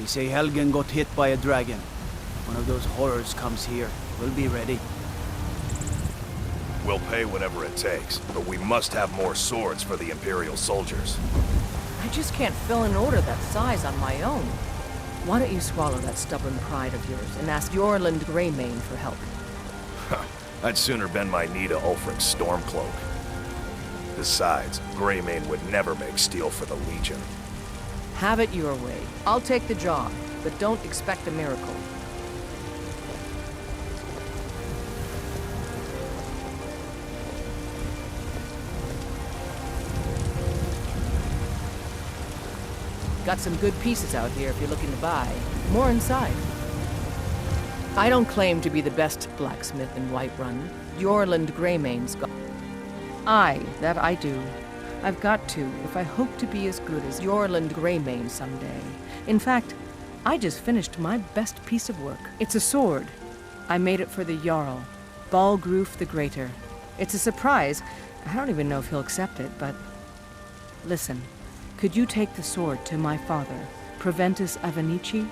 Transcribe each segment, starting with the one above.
They say Helgen got hit by a dragon. One of those horrors comes here. We'll be ready. We'll pay whatever it takes, but we must have more swords for the Imperial soldiers. I just can't fill an order that size on my own. Why don't you swallow that stubborn pride of yours and ask Yorland Greymane for help? I'd sooner bend my knee to Ulfric's Stormcloak. Besides, Greymane would never make steel for the Legion. Have it your way. I'll take the job, but don't expect a miracle. Got some good pieces out here if you're looking to buy. More inside. I don't claim to be the best blacksmith in Whiterun. Yorland Greymane's got... Aye, that I do. I've got to, if I hope to be as good as Yorland Greymane someday. In fact, I just finished my best piece of work. It's a sword. I made it for the Jarl, Balgruf the Greater. It's a surprise. I don't even know if he'll accept it, but... Listen, could you take the sword to my father, Proventus Avenici?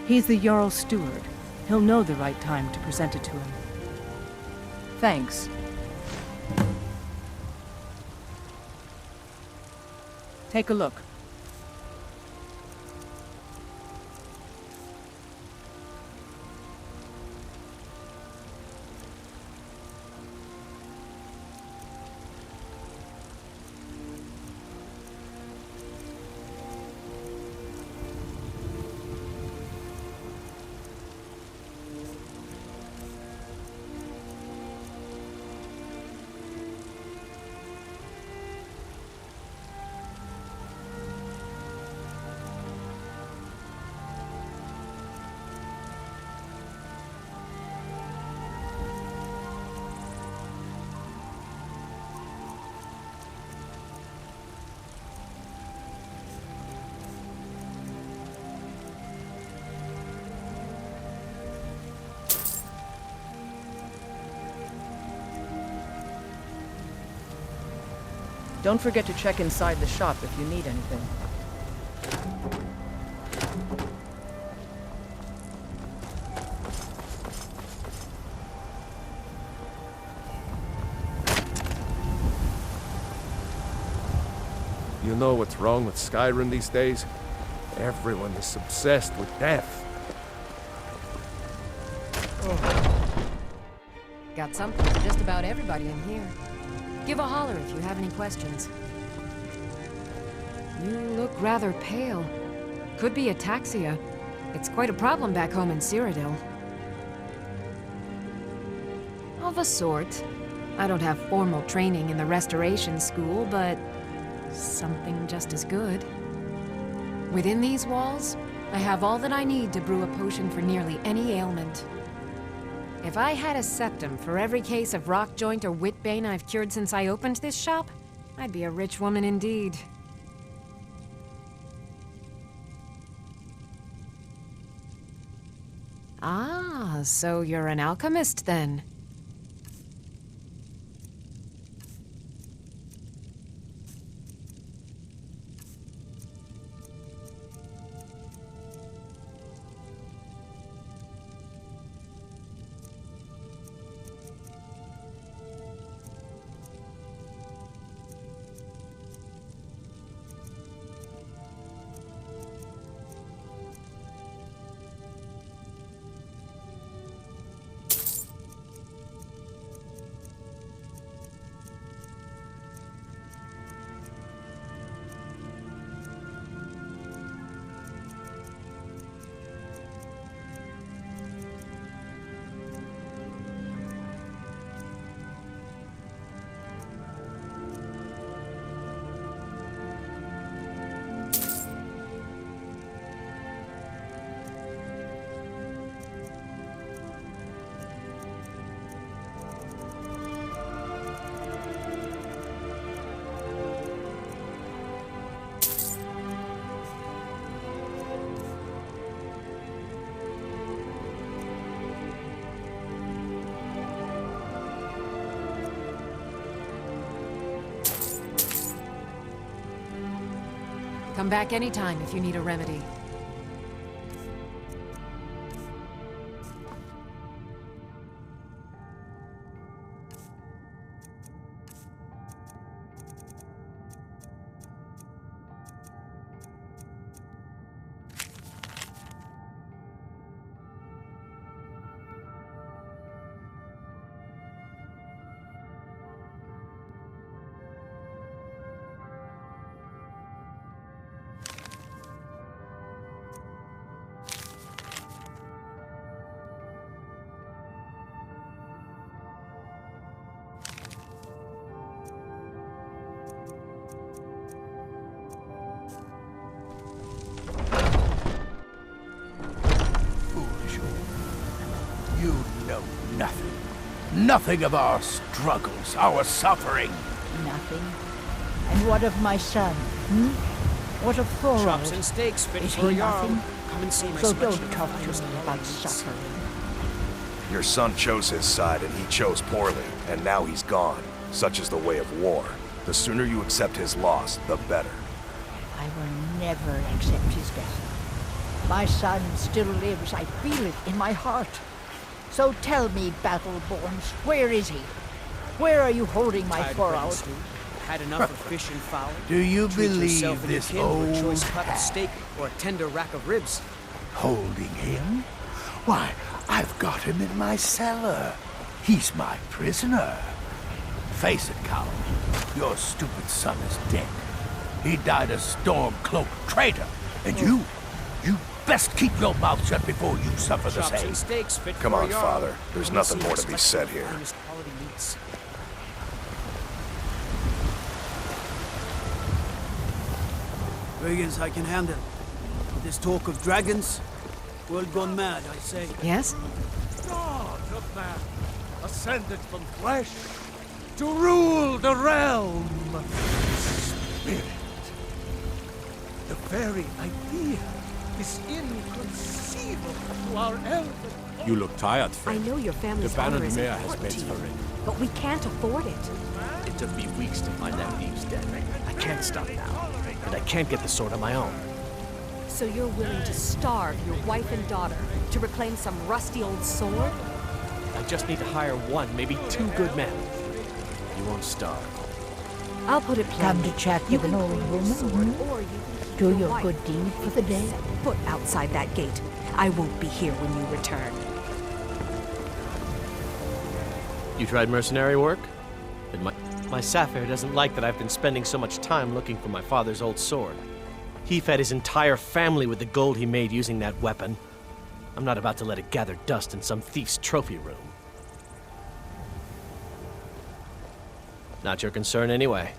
He's the Jarl's steward. He'll know the right time to present it to him. Thanks. Take a look. Don't forget to check inside the shop if you need anything. You know what's wrong with Skyrim these days? Everyone is obsessed with death. Got something for just about everybody in here. Give a holler if you have any questions. You look rather pale. Could be ataxia. It's quite a problem back home in Cyrodiil. Of a sort. I don't have formal training in the Restoration School, but something just as good. Within these walls, I have all that I need to brew a potion for nearly any ailment. If I had a septum for every case of rock joint or whitbane I've cured since I opened this shop, I'd be a rich woman indeed. Ah, so you're an alchemist then? Come back anytime if you need a remedy. You know nothing. Nothing of our struggles, our suffering. Nothing. And what of my son? Hmm? What of Thorald? Chops and steaks fit Is for a he Jarl. nothing? Come and see my So selection don't of talk to finest me about qualities. suffering. Your son chose his side and he chose poorly, and now he's gone. Such is the way of war. The sooner you accept his loss, the better. I will never accept his death. My son still lives. I feel it in my heart. So tell me, Battleborns, where is he? Where are you holding my Tired of Thorald? bread and stew? Had enough of fish and fowl? Do you Treat believe yourself and your this kin to a choice old cut of hag? steak or a tender rack of ribs? Holding him? Why, I've got him in my cellar. He's my prisoner. Face it, coward. Your stupid son is dead. He died a storm-cloaked traitor. And you best keep your mouth shut before you suffer the Chops same. and steaks fit Come for a on, Jarl. Father. There's Come and nothing see more my to be selection said of here. finest quality meats. Brigands I can handle. But this talk of dragons? World gone mad, I say. Yes? God of man, ascended from flesh to rule the realm. Spirit. The very idea is inconceivable to our elven. You look tired, I friend. know your family's The honor Baron is Mayor has important paid to you, for it. but we can't afford it. It took me weeks to find that thieves' den. I can't stop now. And I can't get the sword on my own. So you're willing to starve your wife and daughter to reclaim some rusty old sword? I just need to hire one, maybe two good men. You won't starve. I'll put it Come plainly. to chat You with can an old claim your woman, sword, hmm? or you can keep Do your your wife. good deed for the day. Set foot outside that gate. I won't be here when you return. You tried mercenary work? Then my Sapphire doesn't like that I've been spending so much time looking for my father's old sword. He fed his entire family with the gold he made using that weapon. I'm not about to let it gather dust in some thief's trophy room. Not your concern anyway.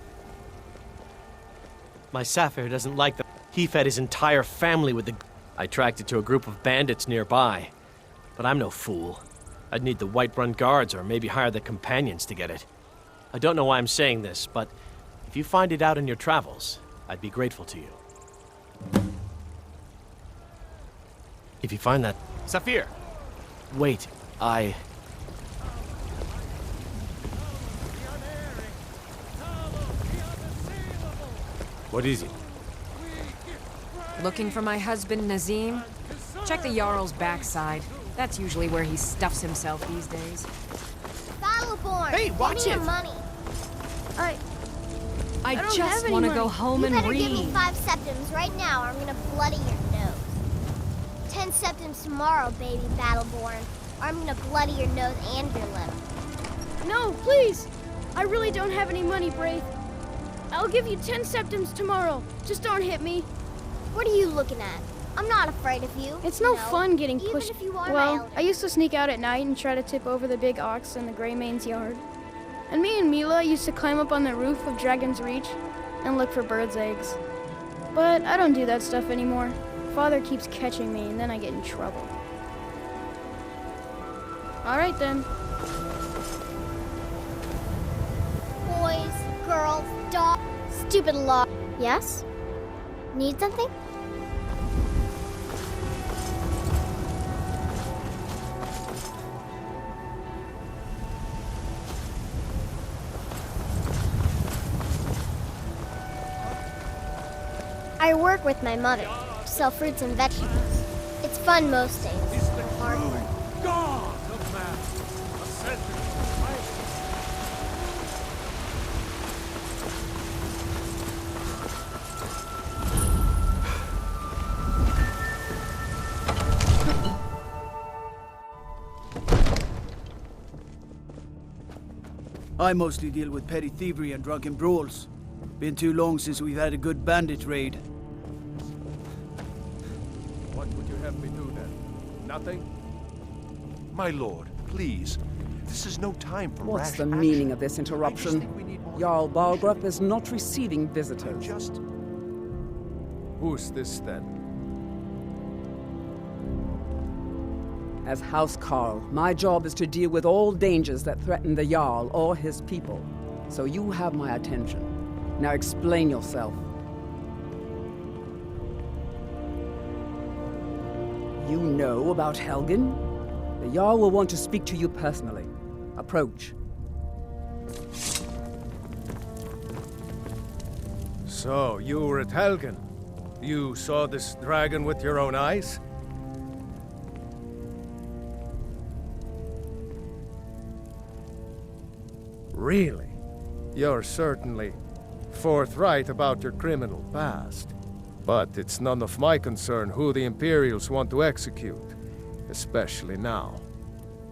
My Sapphire doesn't like that he fed his entire family with the... I tracked it to a group of bandits nearby. But I'm no fool. I'd need the Whiterun guards or maybe hire the companions to get it. I don't know why I'm saying this, but if you find it out in your travels, I'd be grateful to you. If you find that... Saphir! Wait, What is it? Looking for my husband, Nazim? Check the Jarl's backside. That's usually where he stuffs himself these days. Battleborn! Hey, watch Give me it! your money. I don't have just any want to money. go home You and better read. give me 5 septims right now or I'm gonna bloody your nose. 10 septims tomorrow, baby Battleborn. Or I'm gonna bloody your nose and your lip. No, please! I really don't have any money, Braith. I'll give you 10 septims tomorrow. Just don't hit me. What are you looking at? I'm not afraid of you. It's no you know, fun getting even pushed. if you are my Well, elder. I used to sneak out at night and try to tip over the big ox in the Greymane's yard. And me and Mila used to climb up on the roof of Dragon's Reach and look for birds' eggs. But I don't do that stuff anymore. Father keeps catching me and then I get in trouble. All right then. Boys, girls, dogs, stupid law. Yes? Need something? I work with my mother, sell fruits and vegetables. It's fun most days. Is the Hard true work. God of man, ascended from flesh. I mostly deal with petty thievery and drunken brawls. Been too long since we've had a good bandit raid. What would you have me do then? Nothing? My lord, please. This is no time for What's rash the action. meaning of this I just interruption? think we need more Jarl Balgruuf is not receiving visitors. Just Who's this then? As House Carl, my job is to deal with all dangers that threaten the Jarl or his people. So you have my attention. Now explain yourself. You know about Helgen? The Jarl will want to speak to you personally. Approach. So, you were at Helgen. You saw this dragon with your own eyes? Really? You're certainly forthright about your criminal past. But it's none of my concern who the Imperials want to execute, especially now.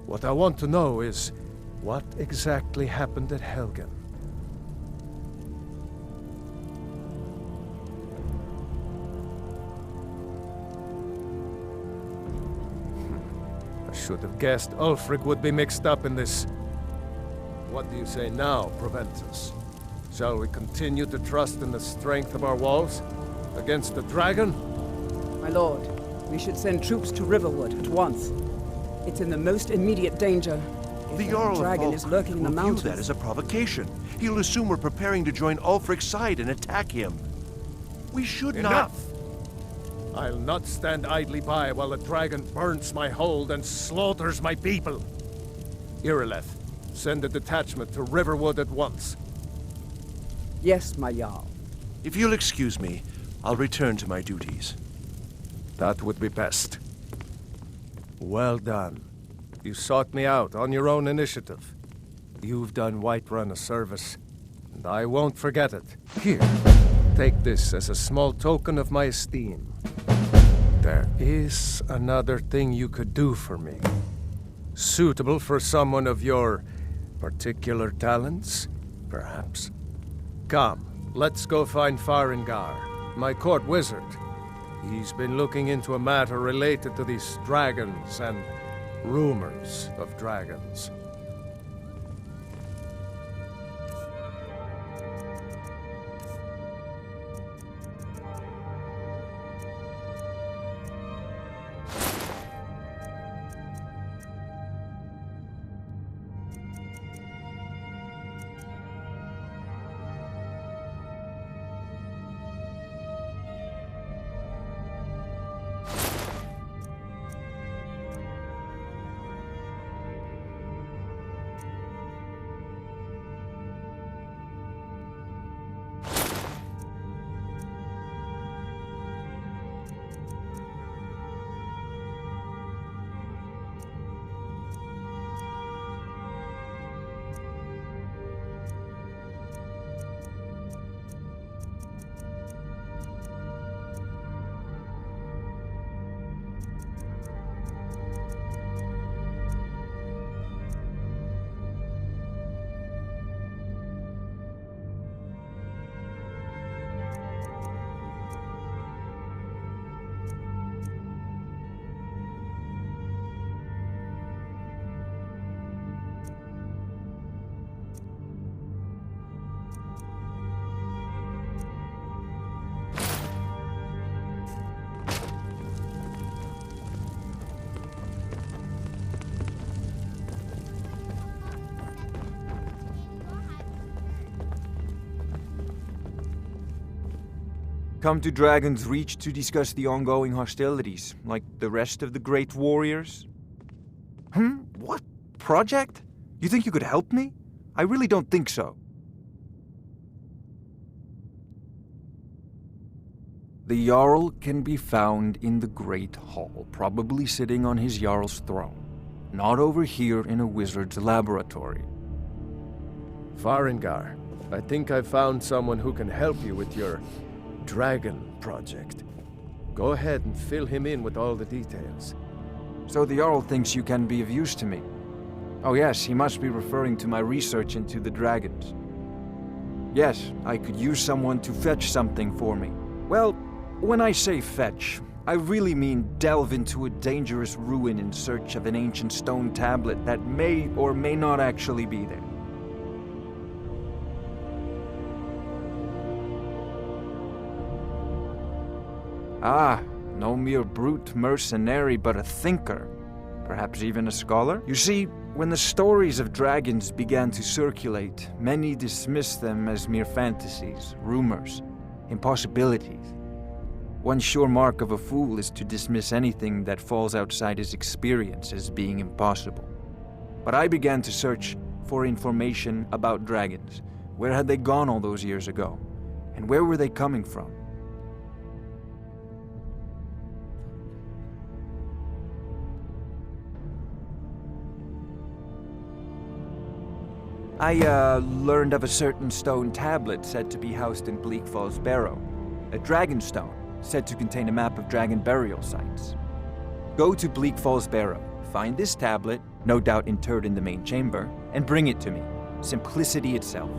What I want to know is, what exactly happened at Helgen? I should have guessed Ulfric would be mixed up in this. What do you say now, Proventus? Shall we continue to trust in the strength of our walls? Against the dragon? My lord, we should send troops to Riverwood at once. It's in the most immediate danger. If The Jarl of dragon is lurking in the will view mountains. that as a provocation. He'll assume we're preparing to join Ulfric's side and attack him. We should Enough! I'll not stand idly by while the dragon burns my hold and slaughters my people. Irileth, send a detachment to Riverwood at once. Yes, my Jarl. If you'll excuse me, I'll return to my duties. That would be best. Well done. You sought me out on your own initiative. You've done Whiterun a service, and I won't forget it. Here, take this as a small token of my esteem. There is another thing you could do for me. Suitable for someone of your particular talents, perhaps. Come, let's go find Farengar, my court wizard. He's been looking into a matter related to these dragons and rumors of dragons. Come to Dragon's Reach to discuss the ongoing hostilities, like the rest of the great warriors? What? Project? You think you could help me? I really don't think so. The Jarl can be found in the Great Hall, probably sitting on his Jarl's throne. Not over here in a wizard's laboratory. Farengar, I think I found someone who can help you with your dragon project. Go ahead and fill him in with all the details. So the Jarl thinks you can be of use to me. Oh yes, he must be referring to my research into the dragons. Yes, I could use someone to fetch something for me. Well, when I say fetch, I really mean delve into a dangerous ruin in search of an ancient stone tablet that may or may not actually be there. Ah, no mere brute mercenary, but a thinker. Perhaps even a scholar? You see, when the stories of dragons began to circulate, many dismissed them as mere fantasies, rumors, impossibilities. One sure mark of a fool is to dismiss anything that falls outside his experience as being impossible. But I began to search for information about dragons. Where had they gone all those years ago? And where were they coming from? I learned of a certain stone tablet said to be housed in Bleak Falls Barrow. A dragon stone, said to contain a map of dragon burial sites. Go to Bleak Falls Barrow, find this tablet, no doubt interred in the main chamber, and bring it to me. Simplicity itself.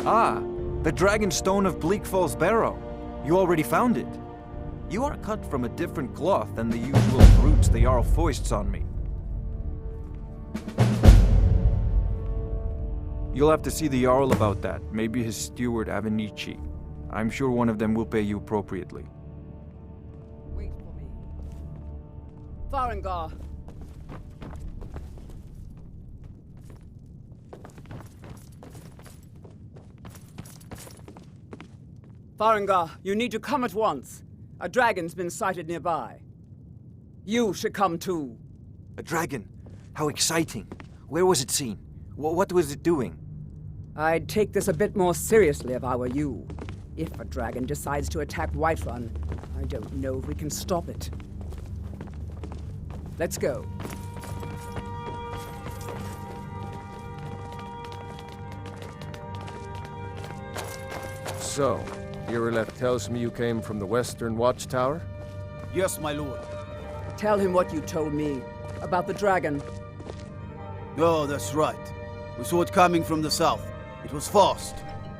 Ah, the dragon stone of Bleak Falls Barrow. You already found it. You are cut from a different cloth than the usual brutes the Jarl foists on me. You'll have to see the Jarl about that, maybe his steward Avenici. I'm sure one of them will pay you appropriately. Wait for me. Farengar! Farengar, you need to come at once. A dragon's been sighted nearby. You should come too. A dragon? How exciting. Where was it seen? What was it doing? I'd take this a bit more seriously if I were you. If a dragon decides to attack Whiterun, I don't know if we can stop it. Let's go. So, Irileth tells me you came from the Western Watchtower? Yes, my lord. Tell him what you told me about the dragon. Oh, that's right. We saw it coming from the south. It was fast.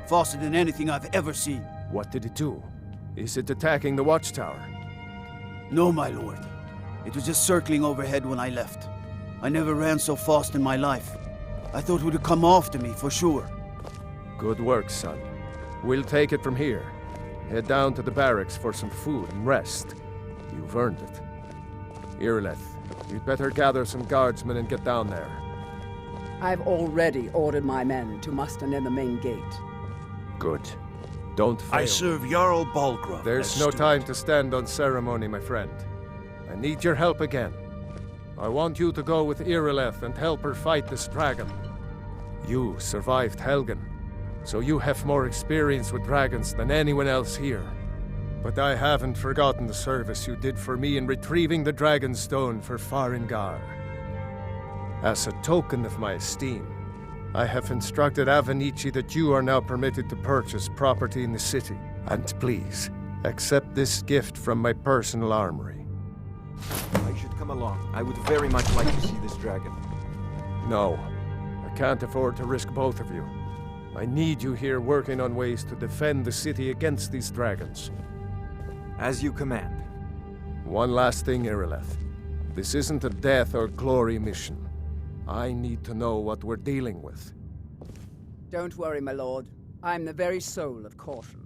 Faster than anything I've ever seen. What did it do? Is it attacking the Watchtower? No, my lord. It was just circling overhead when I left. I never ran so fast in my life. I thought it would have come after me, for sure. Good work, son. We'll take it from here. Head down to the barracks for some food and rest. You've earned it. Irileth, you'd better gather some guardsmen and get down there. I've already ordered my men to muster near the main gate. Good. Don't fail. I serve Jarl Balgruuf. There's no time to stand on ceremony, my friend. I need your help again. I want you to go with Irileth and help her fight this dragon. You survived Helgen, so you have more experience with dragons than anyone else here. But I haven't forgotten the service you did for me in retrieving the Dragon Stone for Farengar. As a token of my esteem, I have instructed Avenici that you are now permitted to purchase property in the city. And please, accept this gift from my personal armory. I should come along. I would very much like to see this dragon. No, I can't afford to risk both of you. I need you here working on ways to defend the city against these dragons. As you command. One last thing, Irileth. This isn't a death or glory mission. I need to know what we're dealing with. Don't worry, my lord. I'm the very soul of caution.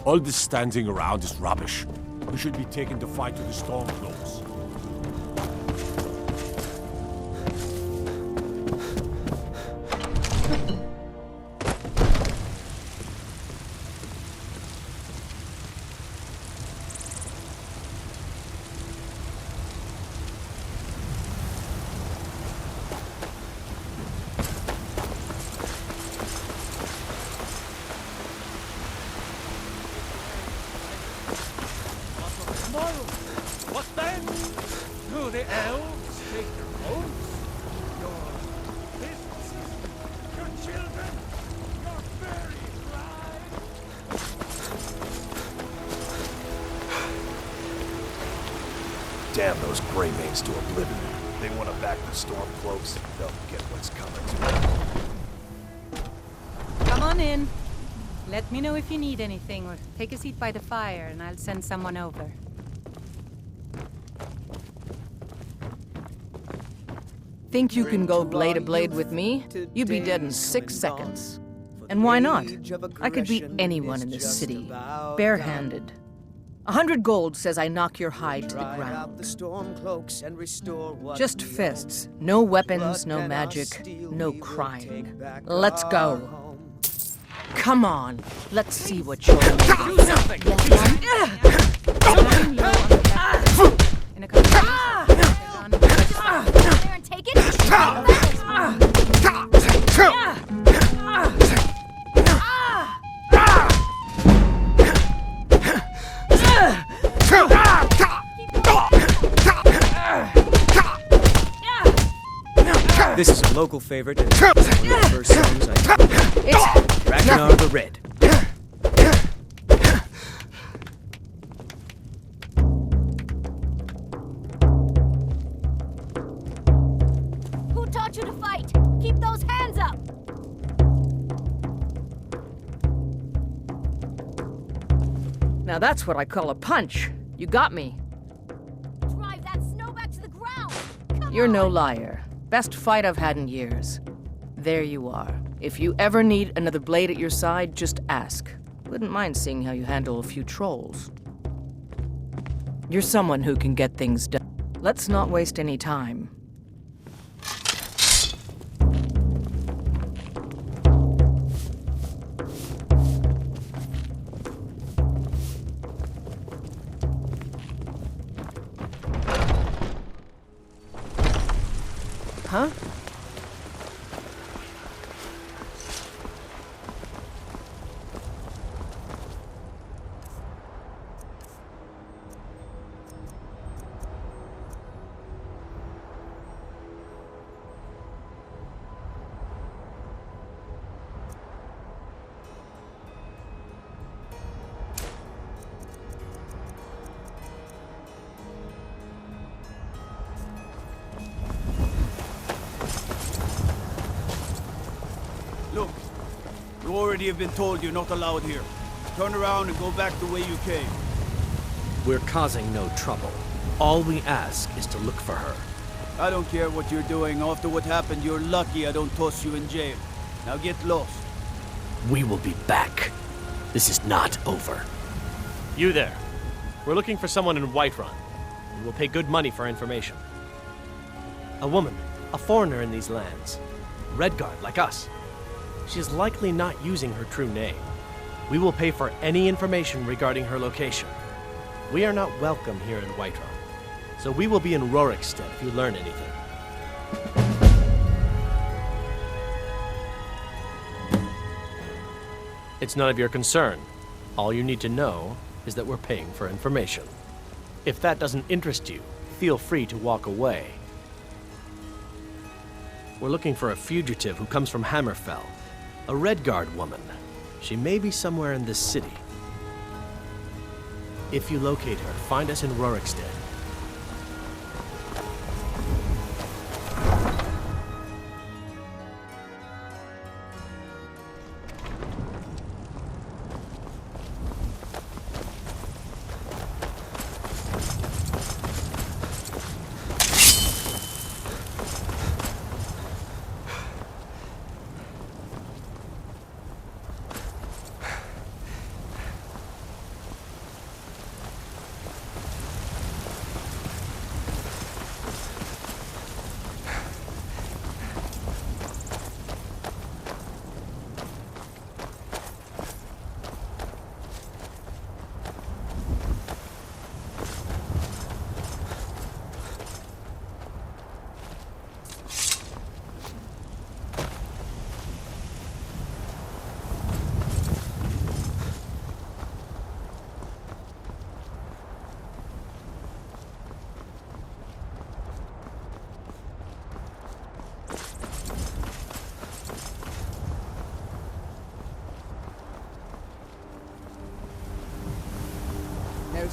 All this standing around is rubbish. We should be taking the fight to the Stormcloaks. What then? Do the elves take your homes? Your businesses? Your children? Your very lives? Damn those Greymanes to Oblivion. They want to back the Stormcloaks. They'll get what's coming to them. Come on in. Let me know if you need anything, or take a seat by the fire, and I'll send someone over. Think you can go blade to blade with me? You'd be dead in 6 seconds. And why not? I could beat anyone in this city, barehanded. 100 gold says I knock your hide to the ground. Just fists. No weapons, no magic, no crying. Let's go. Come on, let's see what you're made of. Do something! In a couple of there and take it. This is a local favorite, and one of the first songs I It's Ragnar the Red. Who taught you to fight? Keep those hands up. Now that's what I call a punch. You got me. Drive that snow back to the ground. You're no liar. Best fight I've had in years. There you are. If you ever need another blade at your side, just ask. Wouldn't mind seeing how you handle a few trolls. You're someone who can get things done. Let's not waste any time. Huh? Look, you already have been told you're not allowed here. Turn around and go back the way you came. We're causing no trouble. All we ask is to look for her. I don't care what you're doing. After what happened, you're lucky I don't toss you in jail. Now get lost. We will be back. This is not over. You there. We're looking for someone in Whiterun. We will pay good money for information. A woman, a foreigner in these lands. Redguard, like us. She is likely not using her true name. We will pay for any information regarding her location. We are not welcome here in Whiterun, so we will be in Rorikstead if you learn anything. It's none of your concern. All you need to know is that we're paying for information. If that doesn't interest you, feel free to walk away. We're looking for a fugitive who comes from Hammerfell. A Redguard woman. She may be somewhere in this city. If you locate her, find us in Rorikstead.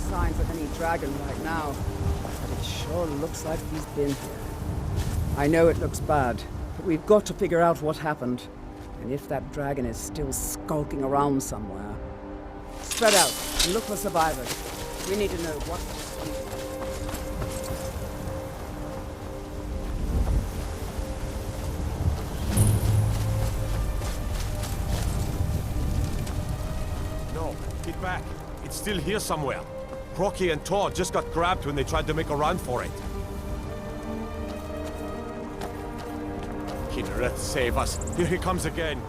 signs of any dragon right now, but it sure looks like he's been here. I know it looks bad, but we've got to figure out what happened. And if that dragon is still skulking around somewhere. Spread out and look for survivors. We need to know what... No, get back. It's still here somewhere. Crocky and Tor just got grabbed when they tried to make a run for it. Kinnereth, save us. Here he comes again.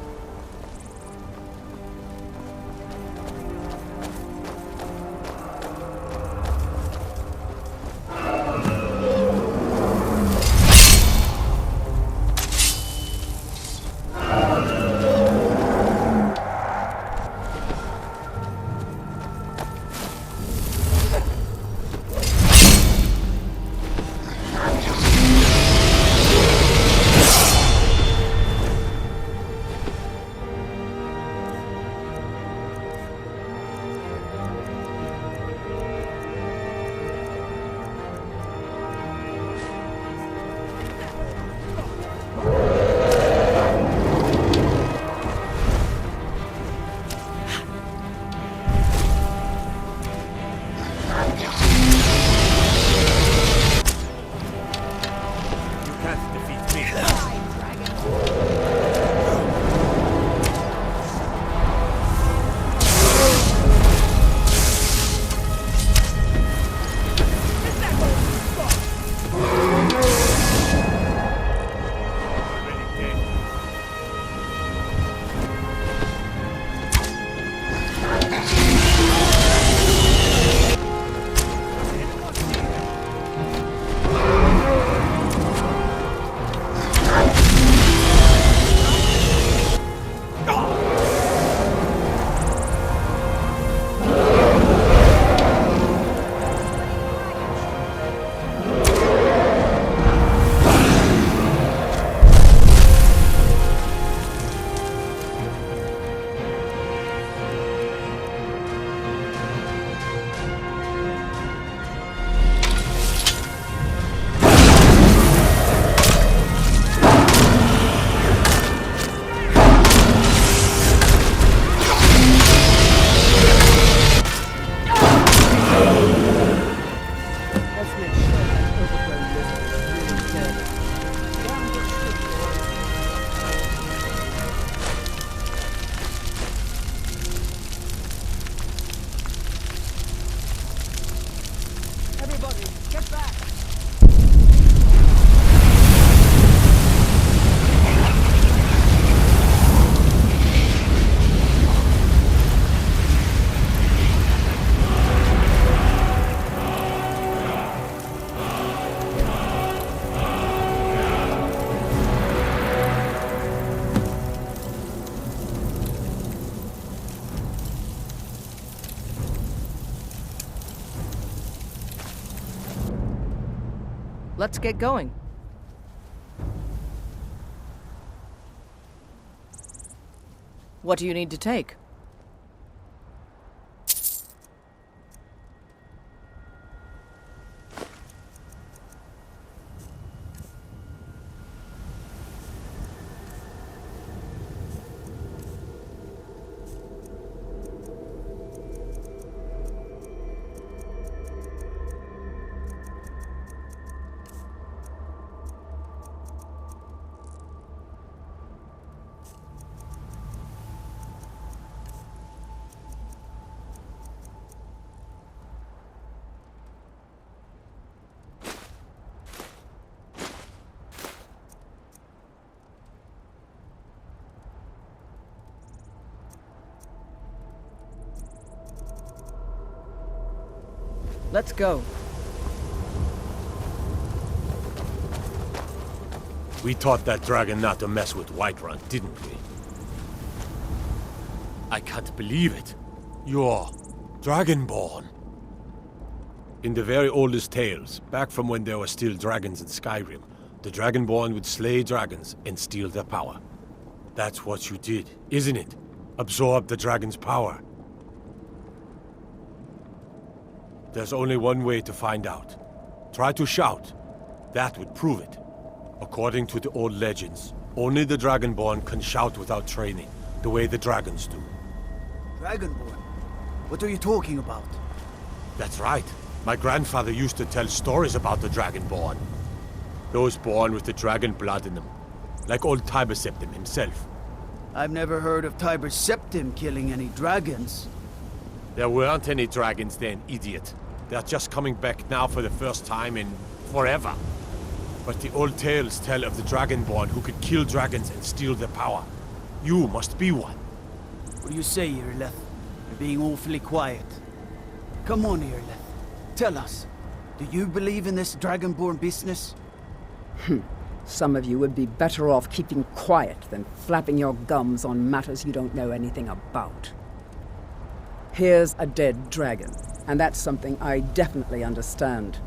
Let's get going. What do you need to take? Let's go. We taught that dragon not to mess with Whiterun, didn't we? I can't believe it. You're Dragonborn. In the very oldest tales, back from when there were still dragons in Skyrim, the Dragonborn would slay dragons and steal their power. That's what you did, isn't it? Absorb the dragon's power. There's only one way to find out. Try to shout. That would prove it. According to the old legends, only the Dragonborn can shout without training, the way the dragons do. Dragonborn? What are you talking about? That's right. My grandfather used to tell stories about the Dragonborn. Those born with the dragon blood in them. Like old Tiber Septim himself. I've never heard of Tiber Septim killing any dragons. There weren't any dragons then, idiot. They're just coming back now for the first time in forever. But the old tales tell of the Dragonborn who could kill dragons and steal their power. You must be one. What do you say, Irleth? You're being awfully quiet. Come on, Irleth. Tell us, do you believe in this Dragonborn business? Some of you would be better off keeping quiet than flapping your gums on matters you don't know anything about. Here's a dead dragon, and that's something I definitely understand.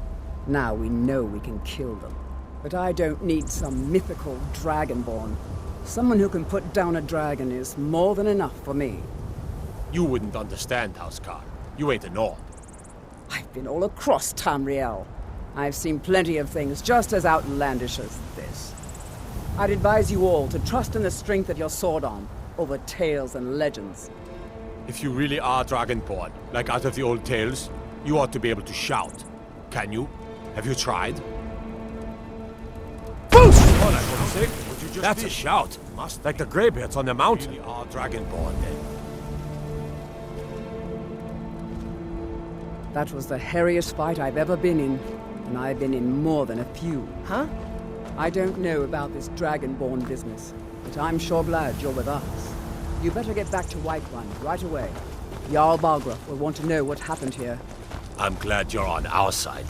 Now we know we can kill them. But I don't need some mythical Dragonborn. Someone who can put down a dragon is more than enough for me. You wouldn't understand, Housecar. You ain't a Nord. I've been all across Tamriel. I've seen plenty of things just as outlandish as this. I'd advise you all to trust in the strength of your sword arm over tales and legends. If you really are Dragonborn, like out of the old tales, you ought to be able to shout. Can you? Have you tried? Oh, that's what I'm saying. That's a shout. Like the greybeards on the mountain. You really are Dragonborn, then. That was the hairiest fight I've ever been in, and I've been in more than a few. Huh? I don't know about this Dragonborn business, but I'm sure glad you're with us. You better get back to Whiterun right away. Jarl Balgruuf will want to know what happened here. I'm glad you're on our side.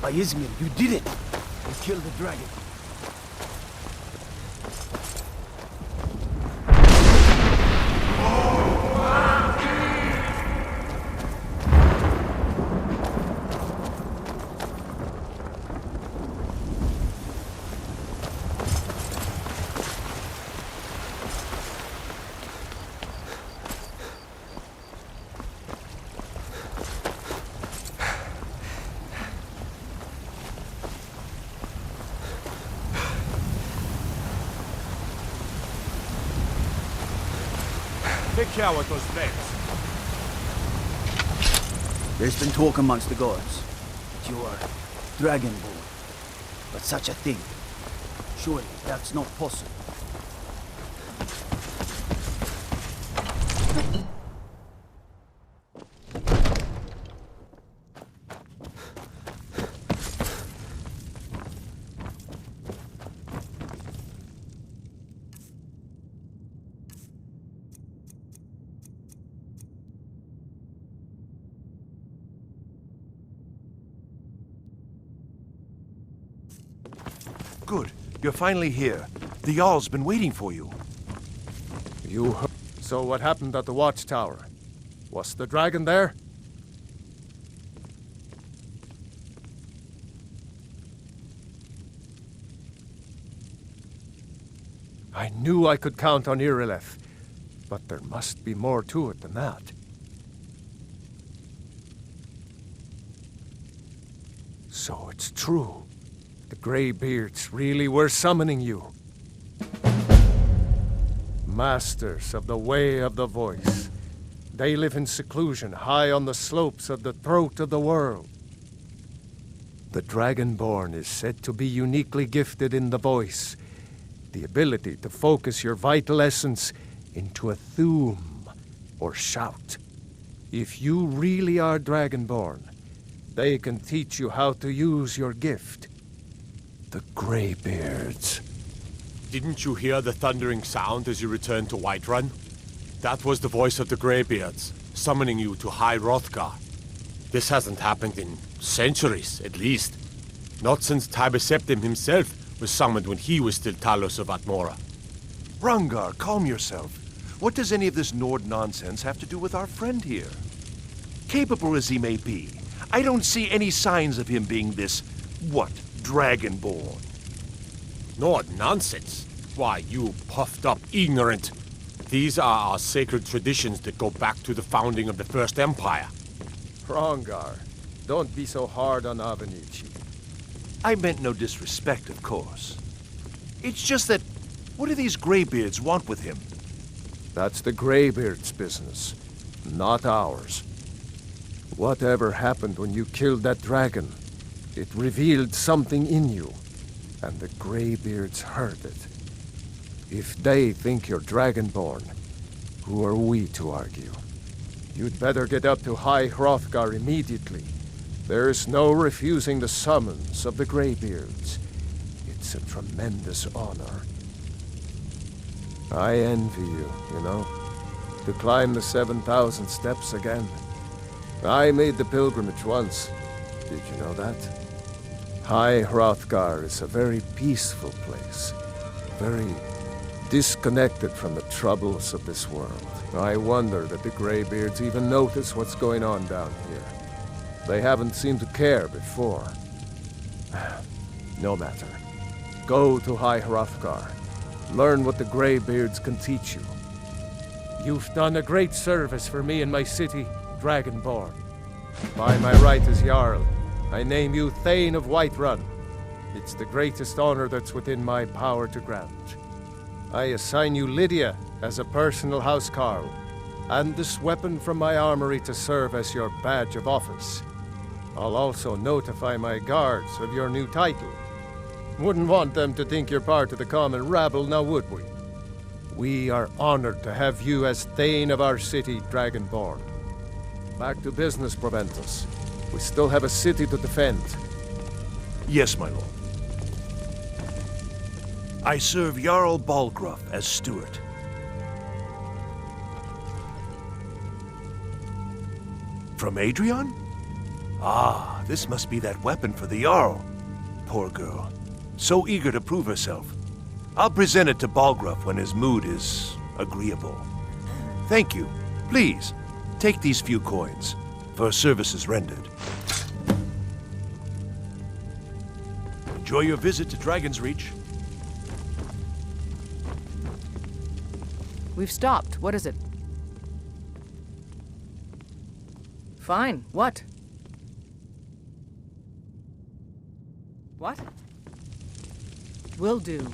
By Izmir, you did it! and kill the dragon. Take care with those flames. There's been talk amongst the gods that you are Dragonborn. But such a thing, surely that's not possible. Good. You're finally here. The Jarl's been waiting for you. You heard. So what happened at the watchtower? Was the dragon there? I knew I could count on Irileth, but there must be more to it than that. So it's true. The Greybeards really were summoning you. Masters of the Way of the Voice. They live in seclusion high on the slopes of the throat of the world. The Dragonborn is said to be uniquely gifted in the voice, the ability to focus your vital essence into a thume or shout. If you really are Dragonborn, they can teach you how to use your gift. The Greybeards. Didn't you hear the thundering sound as you returned to Whiterun? That was the voice of the Greybeards, summoning you to High Hrothgar. This hasn't happened in centuries, at least. Not since Tibeseptim himself was summoned when he was still Talos of Atmora. Rungar, calm yourself. What does any of this Nord nonsense have to do with our friend here? Capable as he may be, I don't see any signs of him being this, Dragonborn. Nord nonsense? Why, you puffed up ignorant. These are our sacred traditions that go back to the founding of the First Empire. Hrongar, don't be so hard on Avenici. I meant no disrespect, of course. It's just that, what do these Greybeards want with him? That's the Greybeards' business, not ours. Whatever happened when you killed that dragon, it revealed something in you, and the Greybeards heard it. If they think you're Dragonborn, who are we to argue? You'd better get up to High Hrothgar immediately. There's no refusing the summons of the Greybeards. It's a tremendous honor. I envy you, you know, to climb the 7,000 steps again. I made the pilgrimage once. Did you know that? High Hrothgar is a very peaceful place, very disconnected from the troubles of this world. I wonder that the Greybeards even notice what's going on down here. They haven't seemed to care before. No matter. Go to High Hrothgar. Learn what the Greybeards can teach you. You've done a great service for me and my city, Dragonborn. By my right as Jarl, I name you Thane of Whiterun. It's the greatest honor that's within my power to grant. I assign you Lydia as a personal housecarl, and this weapon from my armory to serve as your badge of office. I'll also notify my guards of your new title. Wouldn't want them to think you're part of the common rabble, now would we? We are honored to have you as Thane of our city, Dragonborn. Back to business, Proventus. We still have a city to defend. Yes, my lord. I serve Jarl Balgruuf as steward. From Adrian? Ah, this must be that weapon for the Jarl. Poor girl. So eager to prove herself. I'll present it to Balgruuf when his mood is agreeable. Thank you. Please, take these few coins for services rendered. Enjoy your visit to Dragon's Reach. We've stopped. What is it? Fine. What? What? Will do.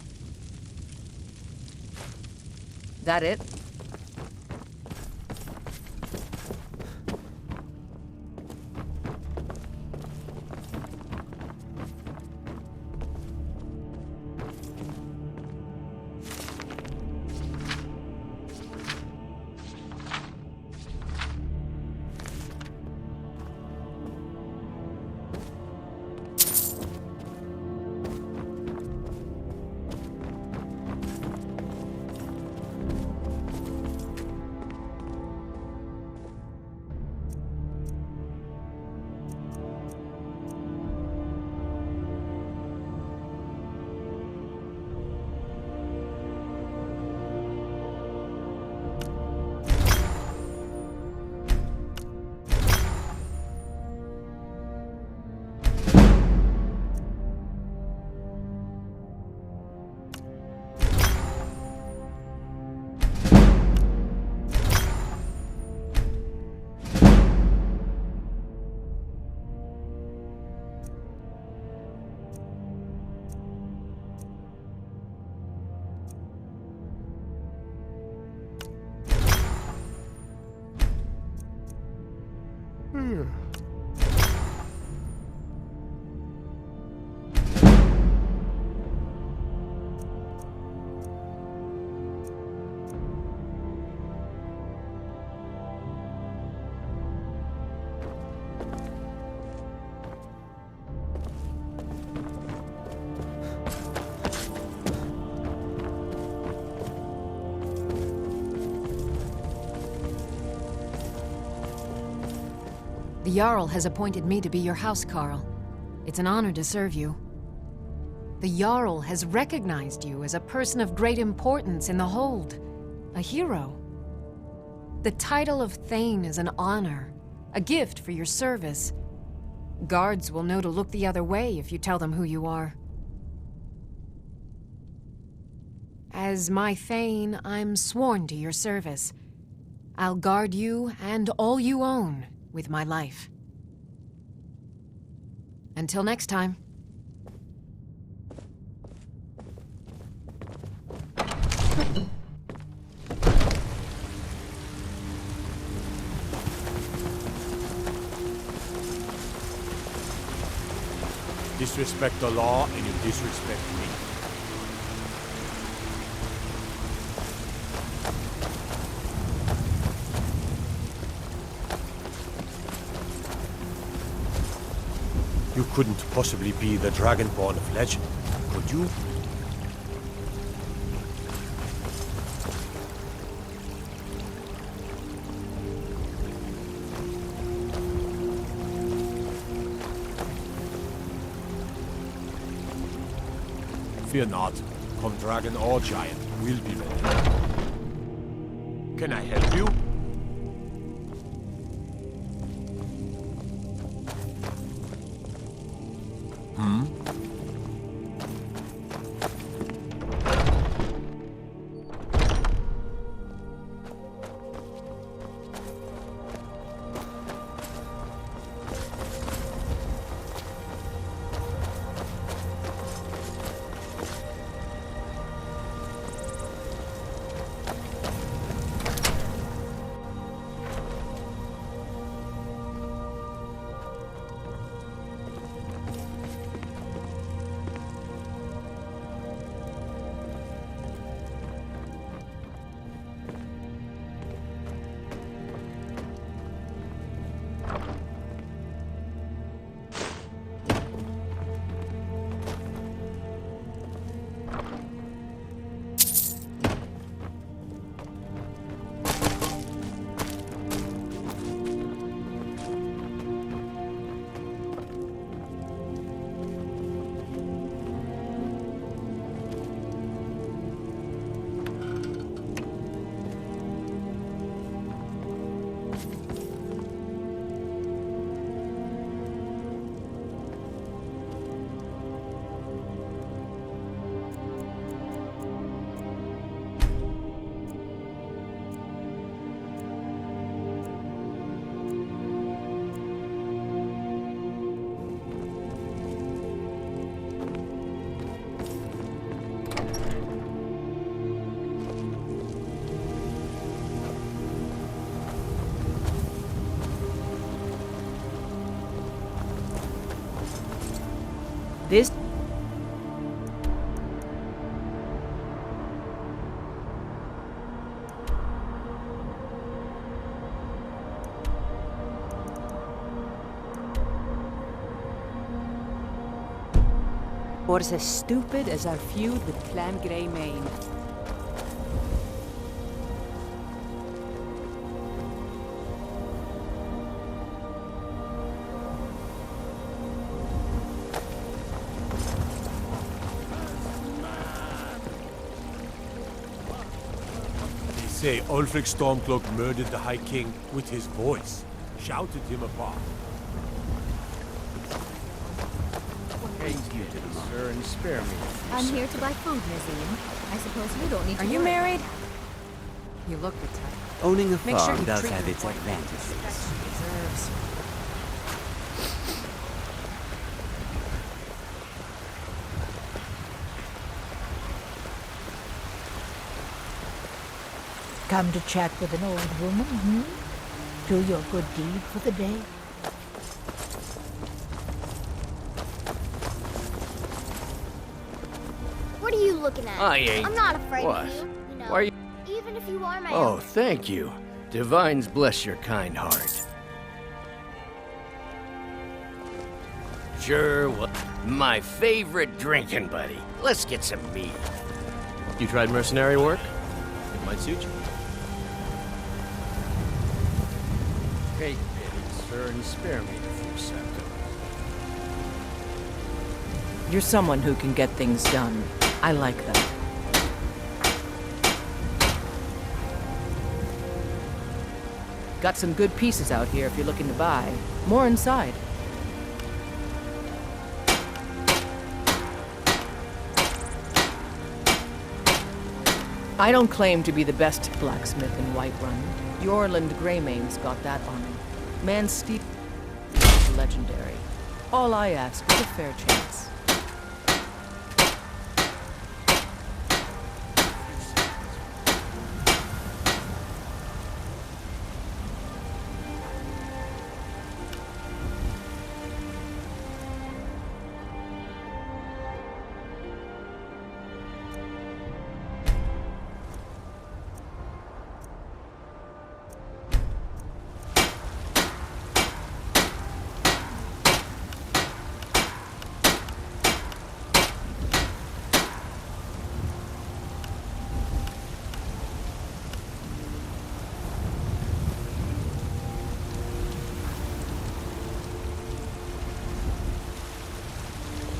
That it? The Jarl has appointed me to be your housecarl. It's an honor to serve you. The Jarl has recognized you as a person of great importance in the Hold, a hero. The title of Thane is an honor, a gift for your service. Guards will know to look the other way if you tell them who you are. As my Thane, I'm sworn to your service. I'll guard you and all you own with my life. Until next time. Disrespect the law and you disrespect me. You couldn't possibly be the Dragonborn of legend, could you? Fear not. Come dragon or giant, we'll be ready. Can I help you? or as stupid as our feud with Clan Greymane. They say Ulfric Stormcloak murdered the High King with his voice, shouted him apart. Sir, and spare me. I'm here to buy food, Nazim. I suppose you don't need to Are you worry. married? You look the type. Owning a Make sure farm you does treat have your its wife with the advantages. respect she deserves. Come to chat with an old woman, hmm? Do your good deed for the day. What are you looking at? I ain't. I'm not afraid What? of you, you know. Why are you... Even if you are my Oh, own. thank you. Divines bless your kind heart. Sure, well, my favorite drinking buddy. Let's get some meat. You tried mercenary work? It might suit you. Take pity, sir, and spare me a few seconds. You're someone who can get things done. I like that. Got some good pieces out here if you're looking to buy. More inside. I don't claim to be the best blacksmith in Whiterun. Yorland Greymane's got that on him. Man steep legendary. All I ask is a fair chance.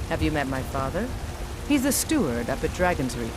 Have you met my father? He's the steward up at Dragon's Reach.